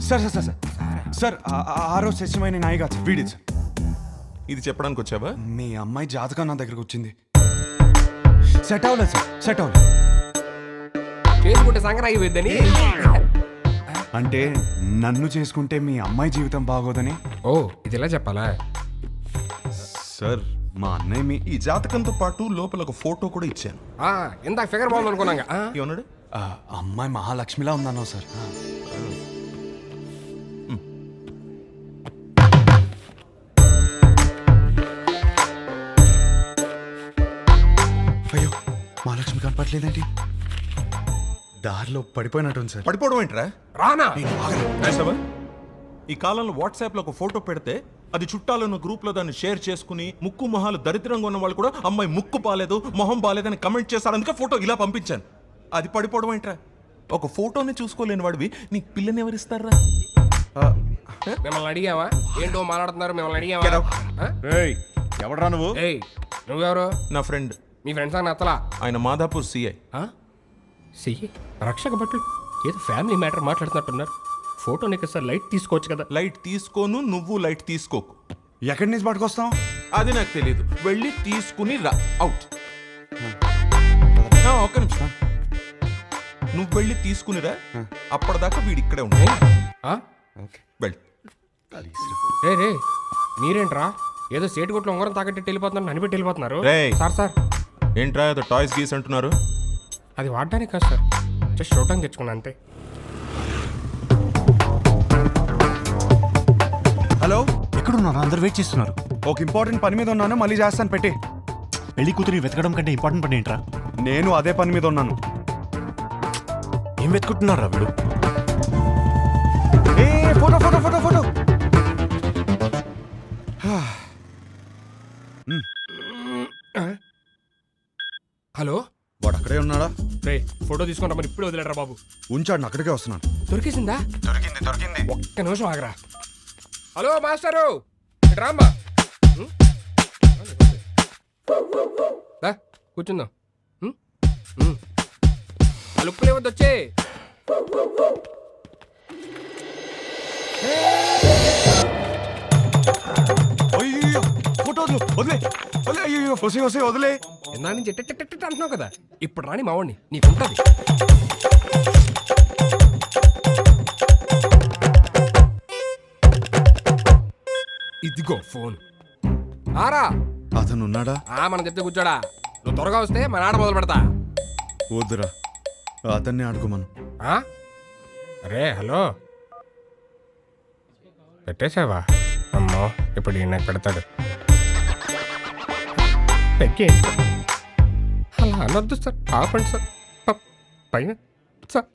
Sir sir sir sir sir ఆరో శశిమైన నాయిగా వీడి sir. ఇది చెప్పడానికి వచ్చావా? మీ అమ్మాయి జాతకం నా దగ్గరకు వచ్చింది. సెట్ అవ్వలేదు సార్, సెట్ అవ్వలేదు. చేసుకుంటే సంగతి అయిపోద్దని. అంటే నన్ను చేసుకుంటే మీ అమ్మాయి జీవితం బాగోదని. ఓ ఇది ఇలా చెప్పాలా? సార్ మా అన్నయ్య మీ ఈ జాతకంతో పాటు లోపల ఒక ఫోటో కూడా ఇచ్చాను. ఇందాక ఫిగర్ బాగుంది అనుకున్నాగా. ఏమన్నాడు? అమ్మాయి మహాలక్ష్మిలా ఉందన్నావు సార్. అయ్యో మహాలక్ష్మి కనపట్లేదేంటి? దారిలో పడిపోయినట్టుంది సార్. పడిపోవడం ఏంట్రా? రానా రాసావా? ఈ కాలంలో వాట్సాప్ లో ఒక ఫోటో పెడితే అది చుట్టాలను గ్రూప్ లో దాన్ని షేర్ చేసుకుని ముక్కు మొహాలు దరిద్రంగా ఉన్న వాళ్ళు కూడా అమ్మాయి ముక్కు బాలేదు మొహం బాలేదని కమెంట్ చేస్తారు. అందుకే ఫోటో ఇలా పంపించాను. అది పడిపోవడం ఏంట్రా? ఒక ఫోటోని చూసుకోలేని వాడివి నీకు పిల్లని ఎవరిస్తారా? మిమ్మల్ని అడిగావా? ఏంటో మాట్లాడుతున్నారు, మిమ్మల్ని అడిగావా? ఎవడరా నువ్వు? ఏయ్ నువ్వెవరు? నా ఫ్రెండ్. మీ ఫ్రెండ్స్ అని అత్తలా? ఆయన మాదాపూర్ సిఐ. సియ్యి రక్షక భటులు ఏదో ఫ్యామిలీ మ్యాటర్ మాట్లాడుతున్నట్టున్నారు. ఫోటో నీకు సార్ లైట్ తీసుకోవచ్చు కదా. లైట్ తీసుకోను, నువ్వు లైట్ తీసుకోకు. ఎక్కడి నుంచి పట్టుకొస్తాం? అది నాకు తెలియదు. వెళ్ళి తీసుకుని రా. అవుట్. ఒక్క నిమిషం. నువ్వు వెళ్ళి తీసుకునిరా. అప్పటిదాకా వీడి ఇక్కడే ఉంటాయి. వెళ్ళి రే రే మీరేంట్రా ఏదో సేటు కొట్లో ఉంగరం తాకట్టి వెళ్ళిపోతున్నారు, ననిపెట్టి వెళ్ళిపోతున్నారు. రేయ్. సార్ సార్ ఏంట్రా ఏదో టాయ్స్ గీస్ అంటున్నారు? అది వాడడానికి కాదు సార్, జస్ట్ చూడటానికి తెచ్చుకున్నా అంతే. హలో, ఎక్కడున్నారు? అందరు వెయిట్ చేస్తున్నారు. ఒక ఇంపార్టెంట్ పని మీద ఉన్నాను, మళ్ళీ చేస్తాను పెట్టి. పెళ్లి కూతురి వెతకడం కంటే ఇంపార్టెంట్ పని ఏంట్రా? నేను అదే పని మీద ఉన్నాను. ఏం వెతుకుంటున్నారా వీడు? Photo photo photo photo. Hello, వాడు అక్కడే ఉన్నాడా? రే ఫోటో తీసుకుంటా మరి ఇప్పుడు వదిలేరా బాబు. ఉంచాడు, అక్కడికే వస్తున్నాను. దొరికేసిందా? దొరికింది దొరికింది. ఒక్క నిమిషం ఆగరా. హలో మాస్టరు, ఇటు రామ్మా. కూర్చుందాం. ఆ లుక్కులు ఇవ్వద్దు, వచ్చే. అయ్యో ఫోటో వదిలే వదిలే. అయ్యో వసే వసే వదిలే. ఇందా నుంచి ఎట్ట అంటున్నావు కదా, ఇప్పుడు రాని మావాడిని నీకుంటది. ఇదిగో ఫోన్. ఆరా అతను ఉన్నాడా? మనం చెప్తే కూర్చోడా. నువ్వు త్వరగా వస్తే మన ఆట మొదలు పెడతా. వద్దురా, అతన్ని ఆడుకోమను. అరే హలో, పెట్టేసావా? అమ్మో ఇప్పుడు ఈయన నాకు పెడతాడు. తగ్గేయండి సార్, అలా అనొద్దు సార్, ఆపండి సార్. పైన సార్.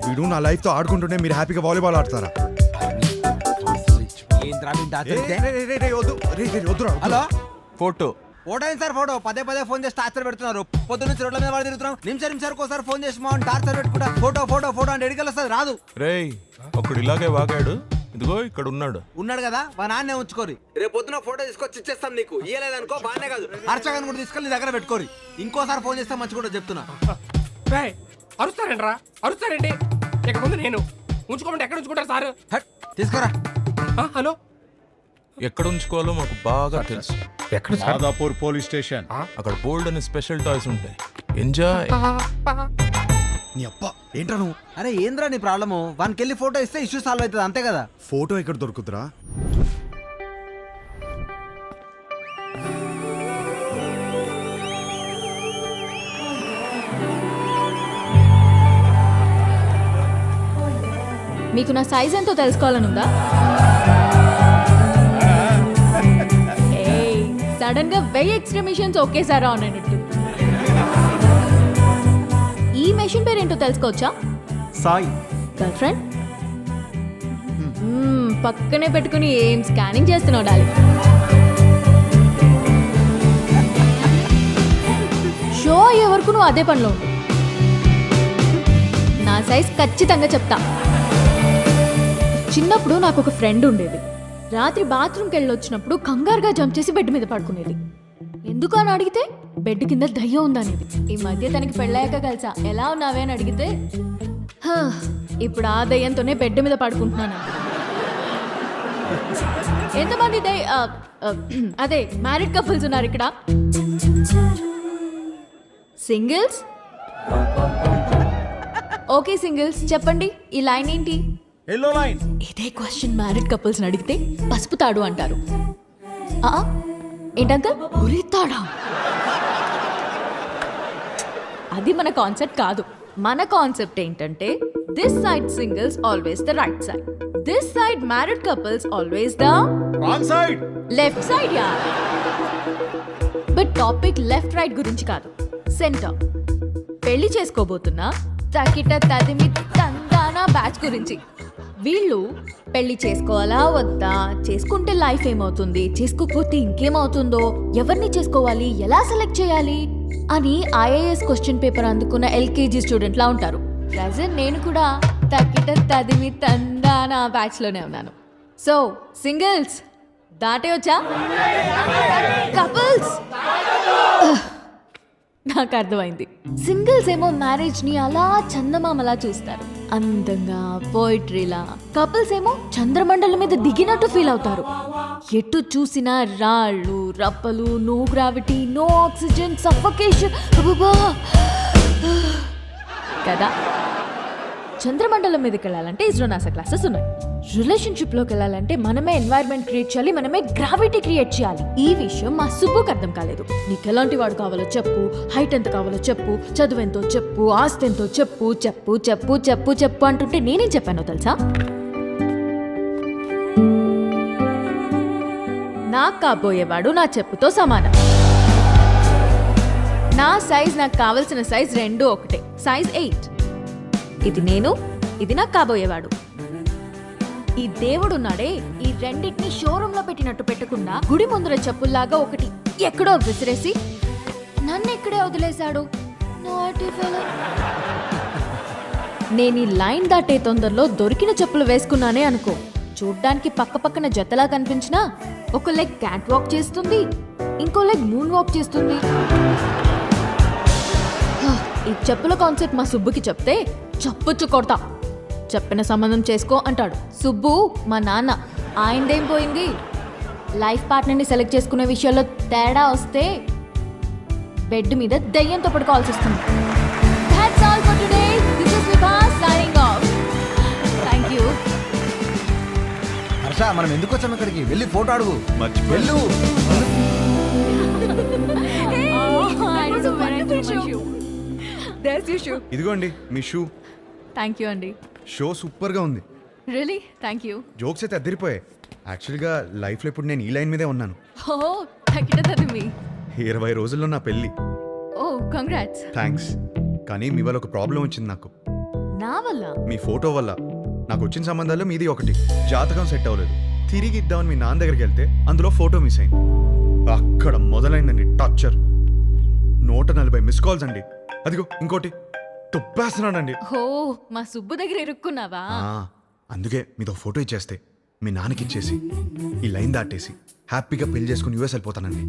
వీడు నా లైఫ్ తో ఆడుకుంటుంటే మీరు హ్యాపీగా వాలీబాల్ ఆడతారా? హలో, ఫోటో ఫోటో ఏంటి సార్? ఫోటో పదే పదే ఫోన్ చేసి టార్చర్ పెడుతున్నారు. పొద్దు నుంచి రోడ్ల మీద వాడు తిరుగుతున్నాం. నిమిషానికి ఒకసారి ఫోన్ చేసి మా టార్చర్ పెట్టుకుంటా. ఫోటో ఫోటో ఫోటో అంటే ఎడికెళ్ళి వస్తుంది, రాదు. రేయ్, ఒకడు ఇలాగే వాగాడు. ఇదిగో ఇక్కడ ఉన్నాడు కదా, మా నాన్నే ఉంచుకోరి. రేపు పొద్దున ఫోటో తీసుకొచ్చి ఇచ్చేస్తాం నీకు. ఇయ్యలేదనుకో బాగానే కాదు, అర్చకని కూడా తీసుకెళ్ళి నీ దగ్గర పెట్టుకోరి. ఇంకోసారి ఫోన్ చేస్తే మంచి కూడా చెప్తున్నా. అరుస్తారండి రా, అరుస్తారండి. ఇక ముందు నేను ఉంచుకోమంటే ఎక్కడ ఉంచుకుంటారు సార్? తీసుకురా. హలో, ఎక్కడ ఉంచుకోవాలో మాకు బాగా తెలుసు. ఎక్కడ సార్? Madhapur police station. అక్కడ బోల్డ్ అని స్పెషల్ టాయ్స్ ఉంటాయి. ఎంజాయ్. నీ అప్ప ఏంట్రా నువ్వు? అరే ఏంద్రా నీ ప్రాబ్లము? వానికి వెళ్ళి ఫోటో ఇస్తే ఇష్యూ సాల్వ్ అవుతుంది, అంతే కదా. ఫోటో ఎక్కడ దొరుకుతురా? మీకు నా సైజ్ ఎంతో తెలుసుకోవాలనుందా? సడన్ గా 1000 ఎక్స్ట్రా మిషన్స్ ఒకేసారి ఆన్ అయినట్టు. ఈ మెషిన్ పేరేంటో తెలుసుకోవచ్చా? సాయి. Girl friend? పక్కనే పెట్టుకుని ఏం స్కానింగ్ చేస్తున్నావు డాలి? షో అయ్యే వరకు నువ్వు అదే పనిలో ఉండు. నా సైజ్ ఖచ్చితంగా చెప్తా. చిన్నప్పుడు నాకు ఒక ఫ్రెండ్ ఉండేది. రాత్రి బాత్రూమ్కి వెళ్ళి వచ్చినప్పుడు కంగారుగా జంప్ చేసి బెడ్ మీద పడుకునేది. ఎందుకు అని అడిగితే బెడ్ కింద దయ్యం ఉందనేది. ఈ మధ్య తనకి పెళ్ళాక కలిసా ఎలా ఉన్నావే అని అడిగితే "హా, ఇప్పుడు ఆ దయ్యంతోనే బెడ్ మీద పడుకుంటున్నాను. ఎంతమంది అదే మ్యారీడ్ కపుల్స్ ఉన్నారు ఇక్కడ? సింగిల్స్? ఓకే సింగిల్స్, చెప్పండి ఈ లైన్ ఏంటి? Yellow line. ఇదే క్వశ్చన్ మ్యారీడ్ కపుల్స్ అడిగితే పసుపు తాడు అంటారు. ఆ, ఏంటంకల్ ఉరితాడా? అది మన కాన్సెప్ట్ కాదు. మన కాన్సెప్ట్ ఏంటంటే this side singles always the right side, this side married couples always the wrong side. Left side. Yeah, but topic left right గురించి కాదు, సెంటర్. పెళ్లి చేసుకోబోతున్నా తకిట తదిమి తందానా బ్యాచ్ గురించి. వీళ్ళు పెళ్లి చేసుకోవాలా వద్దా, చేసుకుంటే లైఫ్ ఏమవుతుంది, చేసుకోకపోతే ఇంకేమవుతుందో, ఎవరిని చేసుకోవాలి, ఎలా సెలెక్ట్ చేయాలి అని ఐఏఎస్ క్వశ్చన్ పేపర్ అందుకున్న ఎల్కేజీ స్టూడెంట్ లా ఉంటారు. ప్రజెంట్ నేను కూడా తకిట తదిమి తందానా బ్యాచ్ లోనే ఉన్నాను. సో సింగిల్స్ దాటే వచ్చా, కపుల్స్ నాకు అర్థమైంది. సింగిల్స్ ఏమో మ్యారేజ్ ని అలా చందమామలా చూస్తారు, అందంగా పోయిట్రీలా. కపుల్స్ ఏమో చంద్రమండలం మీద దిగినట్టు ఫీల్ అవుతారు. ఎటు చూసినా రాళ్ళు రప్పలు, no gravity, no oxygen, suffocation కదా. చంద్రమండలం మీదకి వెళ్ళాలంటే ఇస్రో నాసా క్లాసెస్ ఉన్నాయి. రిలేషన్షిప్లోకి వెళ్ళాలంటే మనమే ఎన్వైర్న్మెంట్ క్రియేట్ చేయాలి, మనమే గ్రావిటీ క్రియేట్ చేయాలి. ఈ విషయం మా సుబ్బుకి అర్థం కాలేదు. నీకు ఎలాంటి వాడు కావాలో చెప్పు, హైట్ ఎంత కావాలో చెప్పు, చదువు ఎంతో చెప్పు, ఆస్తి ఎంతో చెప్పు, చెప్పు చెప్పు చెప్పు చెప్పు అంటుంటే నేనేం చెప్పానో తెలుసా? నాకు కాబోయేవాడు నా చెప్పుతో సమానం. నా సైజ్ నాకు కావలసిన సైజ్ రెండు ఒకటే, సైజ్ 8. ఇది నేను, ఇది నాకు కాబోయేవాడు. ఈ దేవుడున్నాడే, ఈ రెండింటిని షోరూమ్ లో పెట్టినట్టు పెట్టకుండా గుడి ముందర చెప్పుల్లాగా ఒకటి ఎక్కడో విసిరేసి నన్ను ఎక్కడే వదిలేశాడు. నేను ఈ లైన్ దాటే తొందరలో దొరికిన చెప్పులు వేసుకున్నానే అనుకో, చూడ్డానికి పక్క పక్కన జతలా కనిపించినా ఒక లెగ్ క్యాట్ వాక్ చేస్తుంది, ఇంకో లెగ్ మూన్ వాక్ చేస్తుంది. ఈ చెప్పుల కాన్సెప్ట్ మా సుబ్బుకి చెప్తే చప్పుచ్చు కొడతా. చెప్పిన సంబంధం చేసుకో అంటాడు. సుబ్బు మా నాన్న, ఆయనదేం పోయింది? లైఫ్ పార్ట్నర్ని సెలెక్ట్ చేసుకునే విషయాల్లో తేడా వస్తే బెడ్ మీద దయ్యంతో పడుకోవాల్సి వస్తుంది. That's all for today. This is Vibha signing off. Thank you. Harsha, మనం ఎందుకు వచ్చాం ఇక్కడికి? వెళ్ళి ఫోటో అడుగు. వెళ్ళు. I don't know where I threw my shoe. There's your shoe. ఇదిగోండి మీ షూ. Thank you అండి. షో సూపర్గా ఉంది. Really? Thank you. జోక్స్ అయితే అద్దరిపోయాయి. యాక్చువల్గా లైఫ్లో ఇప్పుడు నేను ఈ లైన్ మీదే ఉన్నాను. Oh, తగ్గిటది మీ. 20 రోజుల్లో నా పెళ్ళి. Oh, congrats. థ్యాంక్స్. కానీ మీ వల్ల ఒక ప్రాబ్లం వచ్చింది నాకు. నా వల్ల? మీ ఫోటో వల్ల. నాకు వచ్చిన సంబంధాల్లో మీది ఒకటి. జాతకం సెట్ అవ్వలేదు. తిరిగి ఇద్దామని మీ నాన్న దగ్గరికి వెళ్తే అందులో ఫోటో మిస్ అయింది. అక్కడ మొదలైందండి టార్చర్. 140 మిస్ కాల్స్ అండి. అదిగో ఇంకోటి తొప్పేస్తున్నాడండి. ఓ, మా సుబ్బు దగ్గర ఇరుక్కున్నావా? అందుకే మీతో ఫోటో ఇచ్చేస్తే మీ నాన్నకి ఇచ్చేసి ఈ లైన్ దాటేసి హ్యాపీగా పెళ్లి చేసుకుని యూఎస్ వెళ్ళిపోతానండి.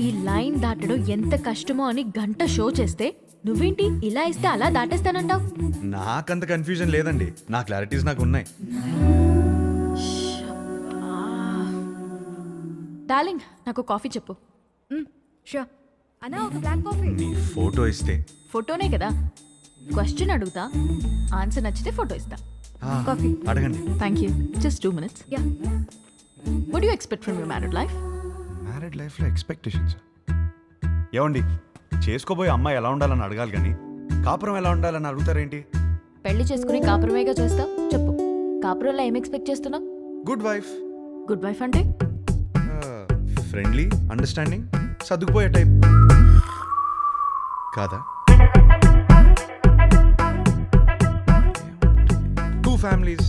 ఈ లైన్ దాటడం ఎంత కష్టమో అని గంట షో చేస్తే నువ్వేంటి ఇలా ఇస్తే అలా దాటేస్తానంటావు? నాకంత కన్ఫ్యూజన్ లేదండి. నా క్లారిటీస్ నాకు ఉన్నాయి. డార్లింగ్, నాకు కాఫీ చెప్పు. షూర్ అన్నా, ఒక బ్లాక్ కాఫీ. నీ ఫోటో ఇస్తే ఫోటోనే కదా, క్వశ్చన్ అడుగుతా, ఆన్సర్ నచ్చితే ఫోటో ఇస్తా. కాఫీ అడగండి. Thank you. Just 2 minutes. Yeah. What you expect from your married life? Married లైఫ్లో ఎక్స్పెక్టేషన్స్ ఏమండి? చేసుకోబోయే అమ్మాయి ఎలా ఉండాలని అడగాలి కానీ కాపురం ఎలా ఉండాలని అడుగుతారేంటి? పెళ్లి చేసుకుని కాపురమేగా చేస్తావు. చెప్పు, కాపురంలో ఏం ఎక్స్పెక్ట్ చేస్తున్నావు? Good wife. గుడ్ వైఫ్ అంటే ఫ్రెండ్లీ, అండర్స్టాండింగ్, సర్దుకుపోయే టైప్ కాదా? 2 ఫ్యామిలీస్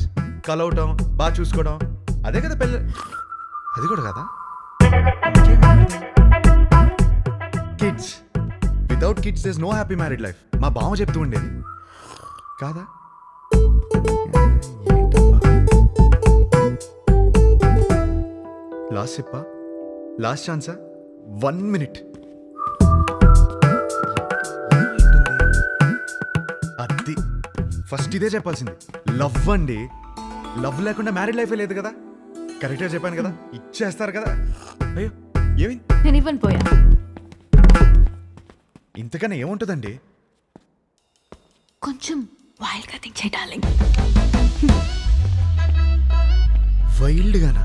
కలవటం, బాగా చూసుకోవడం, అదే కదా పెళ్ళి. అది కూడా కదా. Kids. Without kids there is no happy married life. మా బావ చెప్తూ ఉండేది కాదా? లాస్ట్ సిప్పా, లాస్ట్ ఛాన్సా, 1 minute. అది ఫస్ట్ ఇదే చెప్పాల్సింది. లవ్ అండి. లవ్ లేకుండా మ్యారీడ్ లైఫే లేదు కదా. కరెక్ట్గా చెప్పాను కదా, ఇచ్చేస్తారు కదా. అయ్యో ఏమైంది? నేను ఇవ్వను పోయా. ఇంతకన్నా ఏముంటుందండి? కొంచెం వైల్డ్గా థింక్ చేయి డార్లింగ్. వైల్డ్గానా?